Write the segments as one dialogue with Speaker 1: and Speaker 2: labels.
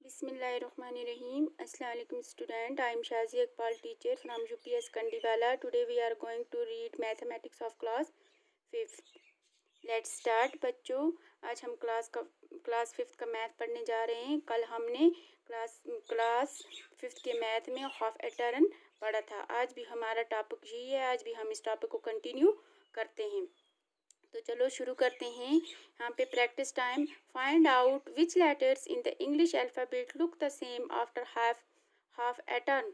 Speaker 1: Bismillahirrahmanirrahim. Assalamualaikum student. I am Shazi Iqbal, teacher from UPS Kandivala. Today we are going to read mathematics of class 5th. Let's start बच्चों. आज हम class 5th का math पढ़ने जा रहे हैं. कल हमने क्लास 5th के मैथ में हाफ ए टर्न पढ़ा था. आज भी हमारा टॉपिक यही है. आज भी हम इस टॉपिक को कंटिन्यू करते हैं. तो चलो शुरू करते हैं. यहाँ पे practice time. Find out which letters in the English alphabet look the same after half A turn.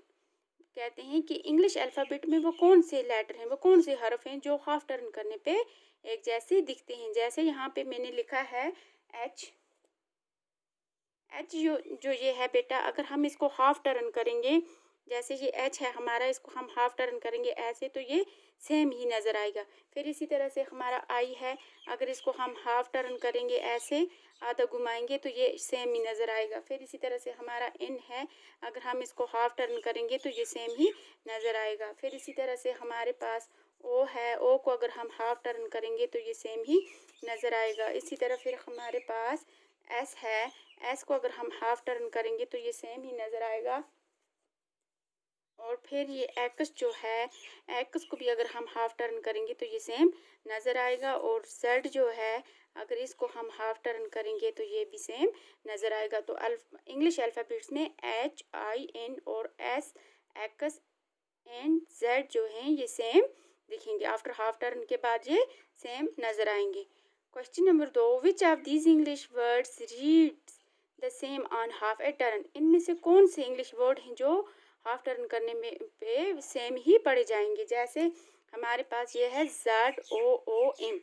Speaker 1: कहते हैं कि इंग्लिश अल्फ़ाबेट में वो कौन से लेटर हैं, वो कौन से हर्फ हैं जो हाफ टर्न करने पे एक जैसे दिखते हैं. जैसे यहाँ पे मैंने लिखा है एच. जो ये है बेटा, अगर हम इसको हाफ टर्न करेंगे, जैसे ये एच है हमारा, इसको हम हाफ टर्न करेंगे ऐसे तो ये सेम ही नज़र आएगा. फिर इसी तरह से हमारा आई है, अगर इसको हम हाफ टर्न करेंगे ऐसे आधा घुमाएंगे तो ये सेम ही नज़र आएगा. फिर इसी तरह से हमारा एन है, अगर हम इसको हाफ टर्न करेंगे तो ये सेम ही नज़र आएगा. फिर इसी तरह से हमारे पास ओ है, ओ को अगर हम हाफ टर्न करेंगे तो ये सेम ही नज़र आएगा. इसी तरह फिर हमारे पास एस है, एस को अगर हम हाफ टर्न करेंगे तो ये सेम ही नज़र आएगा. और फिर ये एक्स जो है, एक्स को भी अगर हम हाफ टर्न करेंगे तो ये सेम नज़र आएगा. और जेड जो है, अगर इसको हम हाफ टर्न करेंगे तो ये भी सेम नज़र आएगा. तो इंग्लिश अल्फ़ाबेट्स में एच, आई, एन और एस, एक्स एंड जेड जो हैं ये सेम दिखेंगे. आफ्टर हाफ टर्न के बाद ये सेम नज़र आएंगे. Question number 2. Which of these English words reads the same on half A turn. इनमें से कौन से इंग्लिश वर्ड हैं जो हाफ टर्न करने में पे सेम ही पड़े जाएंगे. जैसे हमारे पास ये है ZOOM.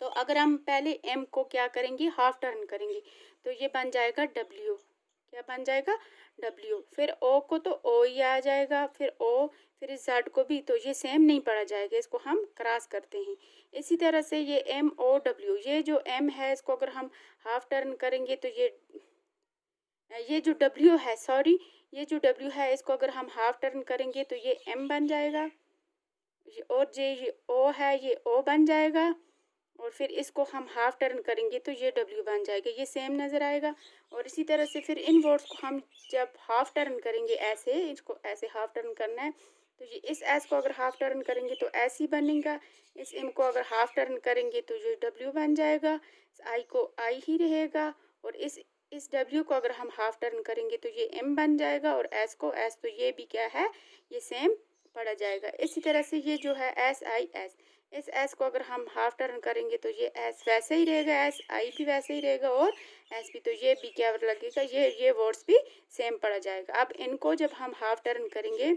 Speaker 1: तो अगर हम पहले एम को क्या करेंगे, हाफ टर्न करेंगे तो ये बन जाएगा W. क्या बन जाएगा? W. फिर ओ को तो ओ ही आ जाएगा, फिर ओ, फिर इस जेड को भी, तो ये सेम नहीं पड़ा जाएगा, इसको हम क्रॉस करते हैं. इसी तरह से ये MOW, ये जो M है इसको अगर हम हाफ टर्न करेंगे तो ये जो W है, सॉरी, ये जो W है इसको अगर हम हाफ टर्न करेंगे तो ये M बन जाएगा. और ये O है, ये O बन जाएगा. और फिर इसको हम हाफ टर्न करेंगे तो ये W बन जाएगा, ये सेम नज़र आएगा. और इसी तरह से फिर इन वर्ड्स को हम जब हाफ टर्न करेंगे ऐसे, इसको ऐसे हाफ टर्न करना है तो ये इस S को अगर हाफ टर्न करेंगे तो S ही बनेगा. इस M को अगर हाफ टर्न करेंगे तो ये W बन जाएगा. इस I को I ही रहेगा. और इस W को अगर हम हाफ टर्न करेंगे तो ये M बन जाएगा. और S को S, तो ये भी क्या है, ये सेम पड़ा जाएगा. इसी तरह से ये जो है SIS, इस S को अगर हम हाफ टर्न करेंगे तो ये S वैसे ही रहेगा, SI भी वैसे ही रहेगा और S भी, तो ये भी क्या लगेगा, ये वर्ड्स भी सेम पड़ा जाएगा. अब इनको जब हम हाफ टर्न करेंगे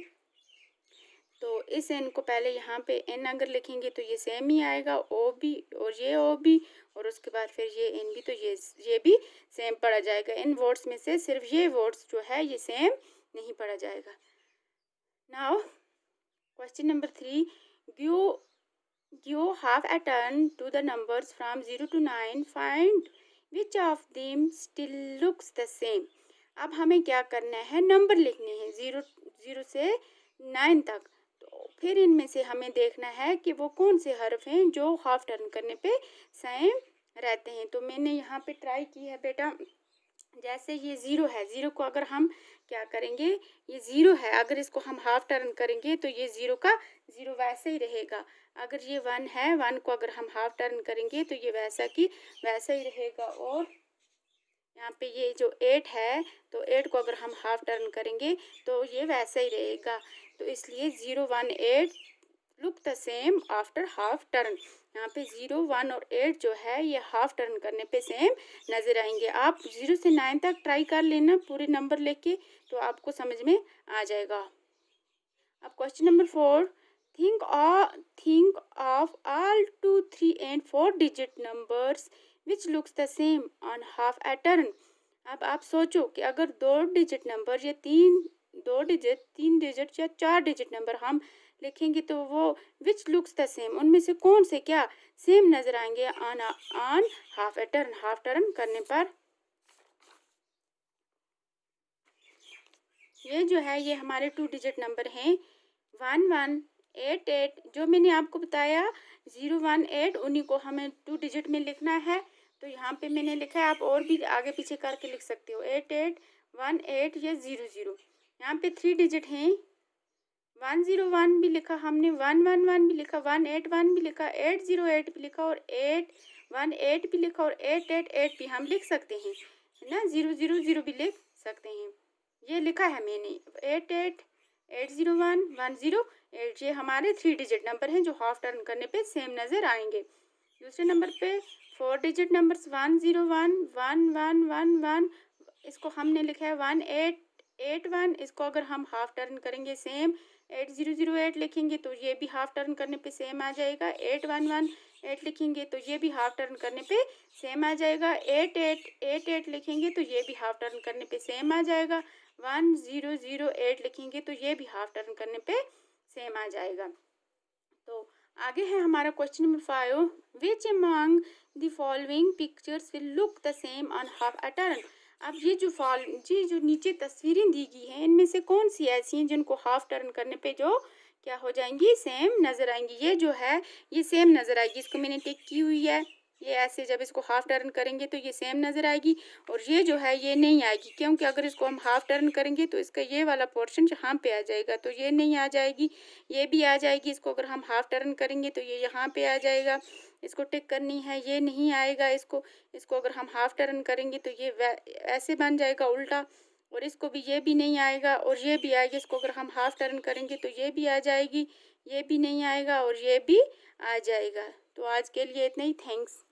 Speaker 1: तो इस N को पहले यहाँ पे N अगर लिखेंगे तो ये सेम ही आएगा, O भी और ये O भी, और उसके बाद फिर ये N भी, तो ये भी सेम पड़ा जाएगा. इन वर्ड्स में से सिर्फ ये वर्ड्स जो है ये सेम नहीं पड़ा जाएगा. Now question number 3. Give half a turn to the numbers from 0 to 9. Find which of them still looks the same. अब हमें क्या करना है, नंबर लिखने हैं 0 से 9 तक. तो फिर इनमें से हमें देखना है कि वो कौन से हर्फ हैं जो हाफ टर्न करने पे सेम रहते हैं. तो मैंने यहाँ पे ट्राई की है बेटा. जैसे ये 0 है, 0 को अगर हम क्या करेंगे, ये 0 है, अगर इसको हम हाफ टर्न करेंगे तो ये 0 का 0 वैसे ही रहेगा. अगर ये 1 है, 1 को अगर हम हाफ टर्न करेंगे तो ये वैसा ही रहेगा. और यहाँ पे ये जो 8 है, तो 8 को अगर हम हाफ टर्न करेंगे तो ये वैसा ही रहेगा. तो इसलिए 0, 1, 8 look the same after half turn. यहाँ पे 0, 1 और 8 जो है ये हाफ टर्न करने पे सेम नज़र आएंगे. आप 0 से 9 तक ट्राई कर लेना पूरे नंबर लेके, तो आपको समझ में आ जाएगा. अब question number 4. Think of all 2, 3 and 4 digit numbers which looks the same on half a turn. अब आप सोचो कि अगर 2 डिजिट नंबर या 3 डिजिट या 4 डिजिट नंबर हम लिखेंगे तो वो विच लुक्स द सेम, उनमें से कौन से क्या सेम नज़र आएंगे on half A turn, half turn करने पर. ये जो है ये हमारे 2 डिजिट नंबर हैं 1, 1, 8, 8. जो मैंने आपको बताया 0, 1, 8, उन्हीं को हमें 2 डिजिट में लिखना है. तो यहाँ पे मैंने लिखा है, आप और भी आगे पीछे करके लिख सकते हो। 8818 ये 00, यहाँ पे 3 डिजिट हैं। 101 भी लिखा हमने, 111 भी लिखा, 181 भी लिखा, 808 भी लिखा और 818 भी लिखा और 888 भी हम लिख सकते हैं, है ना। 000 भी लिख सकते हैं। ये लिखा है मैंने 88801108, ये हमारे 3 डिजिट नंबर हैं जो हाफ टर्न करने पे सेम नज़र आएंगे। दूसरे नंबर पे 4 डिजिट नंबर्स 1011111, इसको हमने लिखा है 1881, इसको अगर हम हाफ टर्न करेंगे सेम 8008 लिखेंगे तो ये भी हाफ टर्न करने पे सेम आ जाएगा। 8118 लिखेंगे तो ये भी हाफ टर्न करने पे सेम आ जाएगा। 8888 लिखेंगे तो ये भी हाफ टर्न करने पे सेम आ जाएगा। 1008 लिखेंगे तो ये भी हाफ टर्न करने पे सेम आ जाएगा। तो आगे है हमारा question number 5, which among the following pictures will look the same on half a turn. अब ये जो नीचे तस्वीरें दी गई हैं, इनमें से कौन सी ऐसी हैं जिनको हाफ टर्न करने पे जो क्या हो जाएंगी, सेम नज़र आएंगी। ये जो है ये सेम नज़र आएगी, इसको मैंने टिक की हुई है। ये ऐसे जब इसको हाफ टर्न करेंगे तो ये सेम नज़र आएगी, और ये जो है ये नहीं आएगी, क्योंकि अगर इसको हम हाफ टर्न करेंगे तो इसका ये वाला पोर्शन यहाँ पे आ जाएगा, तो ये नहीं आ जाएगी। ये भी आ जाएगी, इसको अगर हम हाफ टर्न करेंगे तो ये यहाँ पे आ जाएगा, इसको टिक करनी है, ये नहीं आएगा। इसको अगर हम हाफ टर्न करेंगे तो ये ऐसे बन जाएगा उल्टा, और इसको भी, ये भी नहीं आएगा, और ये भी आएगी। इसको अगर हम हाफ टर्न करेंगे तो ये भी आ जाएगी, ये भी नहीं आएगा और ये भी आ जाएगा। तो आज के लिए इतना ही, थैंक्स।